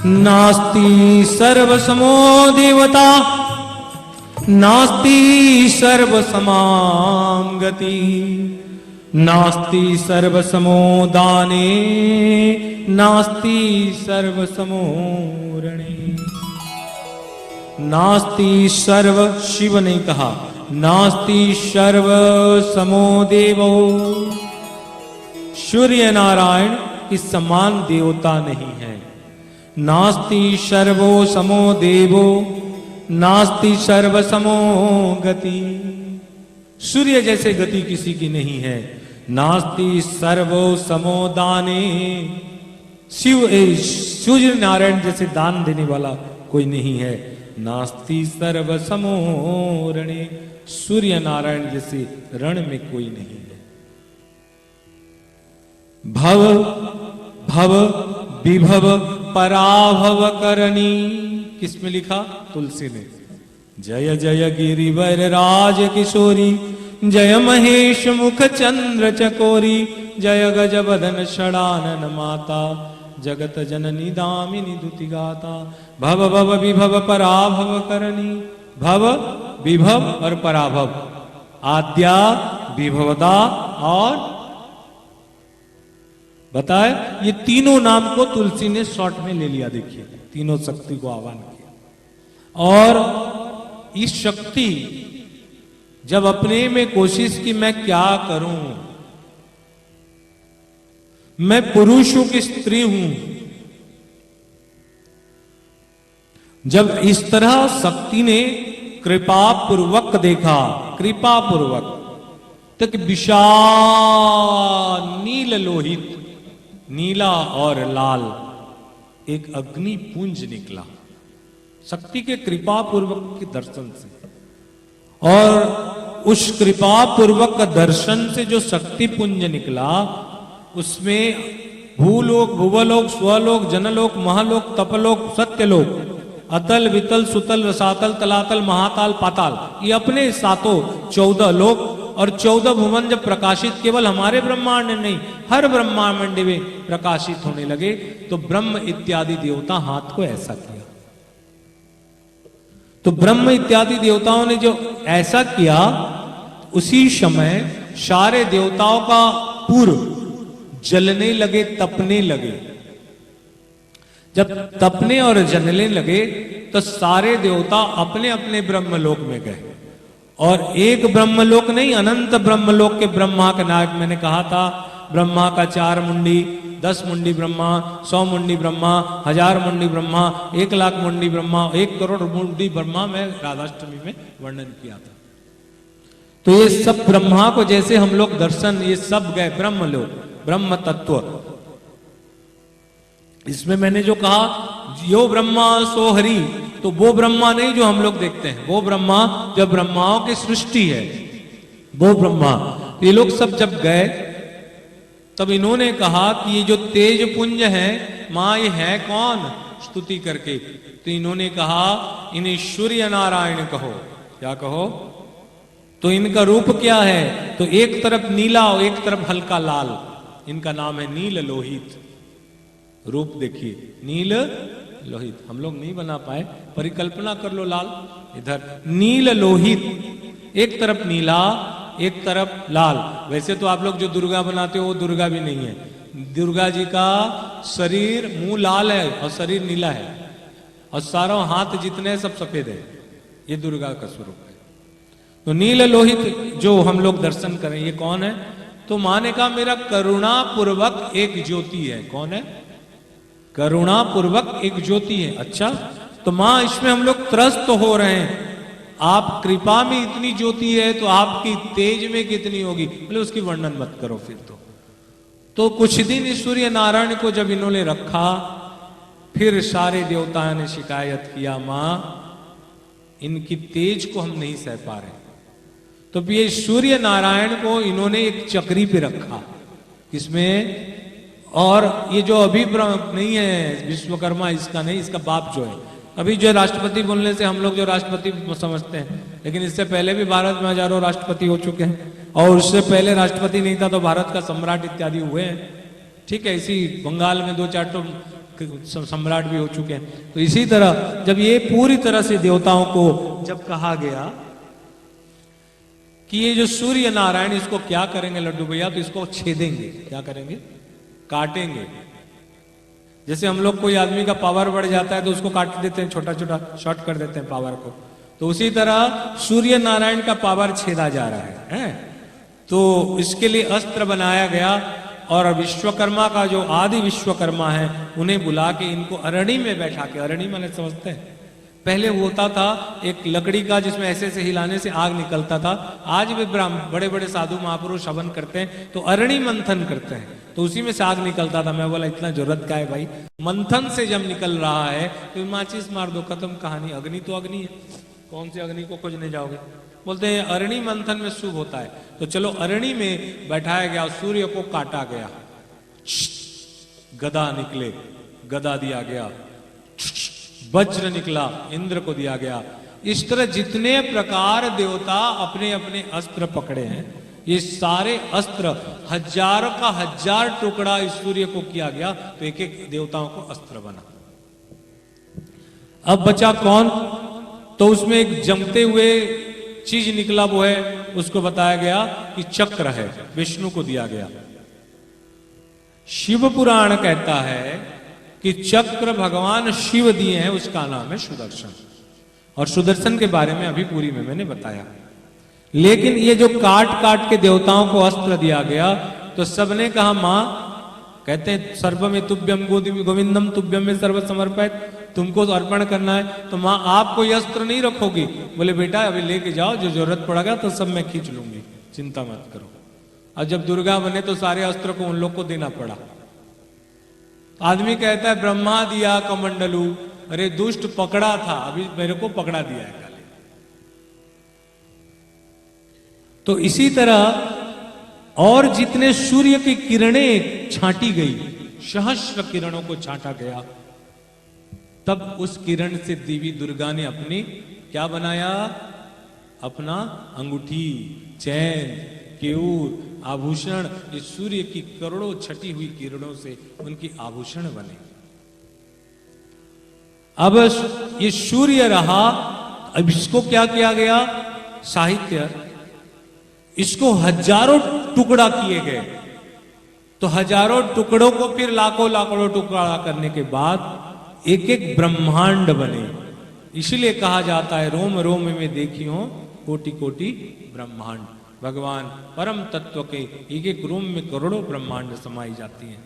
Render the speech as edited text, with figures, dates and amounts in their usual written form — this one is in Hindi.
नास्ति सर्वसमो देवता नास्ति सर्वसमां गति नास्ति सर्वसमो दाने नास्ति सर्वसमो रणे। नास्ति सर्व शिव ने कहा, नास्ति सर्व समो देवो, सूर्य नारायण के समान देवता नहीं है। नास्ति सर्वो समो देवो नास्ति सर्व समो गति, सूर्य जैसे गति किसी की नहीं है। नास्ति सर्वो समो दाने, सूर्य नारायण जैसे दान देने वाला कोई नहीं है। नास्ति सर्व समो रणे, सूर्य नारायण जैसे रण में कोई नहीं है। भव भव विभव पराभव करणी, किसमें लिखा? तुलसी ने। जय जय गिरिवर राज किशोरी, जय महेश मुख चंद्र चकोरी, जय गज बदन षडानन माता, जगत जननी दामिनी दुति गाता। भव भव विभव पराभव करणी, भव विभव और पराभव, आद्या विभवदा और बताए, ये तीनों नाम को तुलसी ने शॉर्ट में ले लिया। देखिए तीनों शक्ति को आह्वान किया। और इस शक्ति जब अपने में कोशिश की मैं क्या करूं, मैं पुरुष हूं कि स्त्री हूं, जब इस तरह शक्ति ने कृपा पूर्वक देखा, कृपा पूर्वक, तक विशाल नील लोहित, नीला और लाल एक अग्नि पुंज निकला शक्ति के कृपा पूर्वक के दर्शन से। और उस कृपा पूर्वक दर्शन से जो शक्ति पुंज निकला, उसमें भूलोक, भुवलोक, स्वलोक, जनलोक, महालोक, तपलोक, सत्यलोक, अतल वितल सुतल रसातल तलातल महाताल पाताल, ये अपने सातों 14 लोक और 14 भुवन जब प्रकाशित केवल हमारे ब्रह्मांड में नहीं, हर ब्रह्मांड में प्रकाशित होने लगे, तो ब्रह्म इत्यादि देवता हाथ को ऐसा किया। तो ब्रह्म इत्यादि देवताओं ने जो ऐसा किया, उसी समय सारे देवताओं का पूर्व जलने लगे, तपने लगे। जब तपने और जलने लगे तो सारे देवता अपने अपने ब्रह्मलोक में गए। और एक ब्रह्मलोक नहीं, अनंत ब्रह्मलोक के ब्रह्मा का नायक, मैंने कहा था ब्रह्मा का 4 मुंडी, 10 मुंडी ब्रह्मा, 100 मुंडी ब्रह्मा, 1000 मुंडी ब्रह्मा, 1 लाख मुंडी ब्रह्मा, 1 करोड़ मुंडी ब्रह्मा, मैं राधाष्टमी में वर्णन किया था। तो ये सब ब्रह्मा को जैसे हम लोग दर्शन, ये सब गए ब्रह्मलोक, ब्रह्म तत्व। इसमें मैंने जो कहा यो ब्रह्मा सो हरि, तो वो ब्रह्मा नहीं जो हम लोग देखते हैं, वो ब्रह्मा जो ब्रह्माओं की सृष्टि है, वो ब्रह्मा। ये लोग सब जब गए तब इन्होंने कहा कि ये जो तेज पुंज है, मां ये है कौन, स्तुति करके। तो इन्होंने कहा इन्हें सूर्य नारायण कहो। क्या कहो? तो इनका रूप क्या है? तो एक तरफ नीला और एक तरफ हल्का लाल, इनका नाम है नील लोहित। रूप देखिए, नील लोहित, हम लोग नहीं बना पाए, परिकल्पना कर लो लाल। इधर नील लोहित, एक तरफ नीला एक तरफ लाल। वैसे तो आप लोग जो दुर्गा बनाते हो वो दुर्गा भी नहीं है। दुर्गा जी का शरीर, मुंह लाल है और शरीर नीला है, और सारों हाथ जितने सब सफेद है। ये दुर्गा का स्वरूप है। तो नील लोहित जो हम लोग दर्शन करें, ये कौन है? तो मां ने कहा मेरा करुणा पूर्वक एक ज्योति है। कौन है? करुणा पूर्वक एक ज्योति है। अच्छा, तो मां इसमें हम लोग त्रस्त हो रहे हैं। आप कृपा में इतनी ज्योति है तो आपकी तेज में कितनी होगी, मतलब उसकी वर्णन मत करो फिर तो कुछ दिन सूर्य नारायण को जब इन्होंने रखा, फिर सारे देवताओं ने शिकायत किया, मां इनकी तेज को हम नहीं सह पा रहे। तो ये सूर्य नारायण को इन्होंने एक चक्री पे रखा, किसमें? और ये जो अभी नहीं है विश्वकर्मा, इसका नहीं, इसका बाप जो है, अभी जो राष्ट्रपति बोलने से हम लोग जो राष्ट्रपति समझते हैं, लेकिन इससे पहले भी भारत में हजारों राष्ट्रपति हो चुके हैं, और उससे पहले राष्ट्रपति नहीं था तो भारत का सम्राट इत्यादि हुए हैं। ठीक है, इसी बंगाल में 2-4 तो सम्राट भी हो चुके हैं। तो इसी तरह जब ये पूरी तरह से देवताओं को जब कहा गया कि ये जो सूर्य नारायण इसको क्या करेंगे लड्डू भैया, तो इसको छेदेंगे। क्या करेंगे? काटेंगे। जैसे हम लोग कोई आदमी का पावर बढ़ जाता है तो उसको काट देते हैं, छोटा छोटा शॉर्ट कर देते हैं पावर को, तो उसी तरह सूर्य नारायण का पावर छेदा जा रहा है। तो इसके लिए अस्त्र बनाया गया और विश्वकर्मा का जो आदि विश्वकर्मा है उन्हें बुला के इनको अरणी में बैठा के, अरणी माने समझते हैं, पहले होता था एक लकड़ी का जिसमें ऐसे ऐसे हिलाने से आग निकलता था। आज भी बड़े बड़े साधु महापुरुष हवन करते हैं तो अरणी मंथन करते हैं, तो उसी में से आग निकलता था। मैं बोला इतना जरूरत क्या है भाई, मंथन से जब निकल रहा है तो माचिस मार दो, खत्म कहानी। अग्नि तो अग्नि है, कौन सी अग्नि को खोजने जाओगे? बोलते हैं अरणी मंथन में शुभ होता है। तो चलो अरणी में बैठाया गया, सूर्य को काटा गया, गदा निकले, गदा दिया गया, वज्र निकला, इंद्र को दिया गया। इस तरह जितने प्रकार देवता अपने अपने अस्त्र पकड़े हैं, ये सारे अस्त्र हजारों का हजार टुकड़ा इस सूर्य को किया गया, तो एक एक देवताओं को अस्त्र बना। अब बचा कौन? तो उसमें एक जमते हुए चीज निकला, वो है, उसको बताया गया कि चक्र है, विष्णु को दिया गया। शिव पुराण कहता है कि चक्र भगवान शिव दिए हैं, उसका नाम है सुदर्शन। और सुदर्शन के बारे में अभी पूरी में मैंने बताया। लेकिन ये जो काट काट के देवताओं को अस्त्र दिया गया, तो सबने कहा मां, कहते हैं सर्व में तुभ्यम गोविंदम तुभ्यम में सर्व समर्पित, तुमको अर्पण करना है। तो मां आप कोई अस्त्र नहीं रखोगी? बोले बेटा अभी लेके जाओ, जो जरूरत पड़ेगा तो सब मैं खींच लूंगी, चिंता मत करो। और जब दुर्गा बने तो सारे अस्त्र को उन लोग को देना पड़ा। आदमी कहता है ब्रह्मा दिया कमंडलू, अरे दुष्ट पकड़ा था, अभी मेरे को पकड़ा दिया है काले। तो इसी तरह और जितने सूर्य की किरणें छांटी गई, सहस्र किरणों को छांटा गया, तब उस किरण से देवी दुर्गा ने अपनी क्या बनाया? अपना अंगूठी, चैन, केयूर, आभूषण, इस सूर्य की करोड़ों छटी हुई किरणों से उनकी आभूषण बने। अब ये सूर्य रहा, अब इसको क्या किया गया? साहित्य, इसको हजारों टुकड़ा किए गए। तो हजारों टुकड़ों को फिर लाखों लाखों टुकड़ा करने के बाद एक एक ब्रह्मांड बने। इसलिए कहा जाता है रोम रोम में देखी हो कोटि कोटि ब्रह्मांड। भगवान परम तत्व के एक एक रोम में करोड़ों ब्रह्मांड समाई जाती हैं।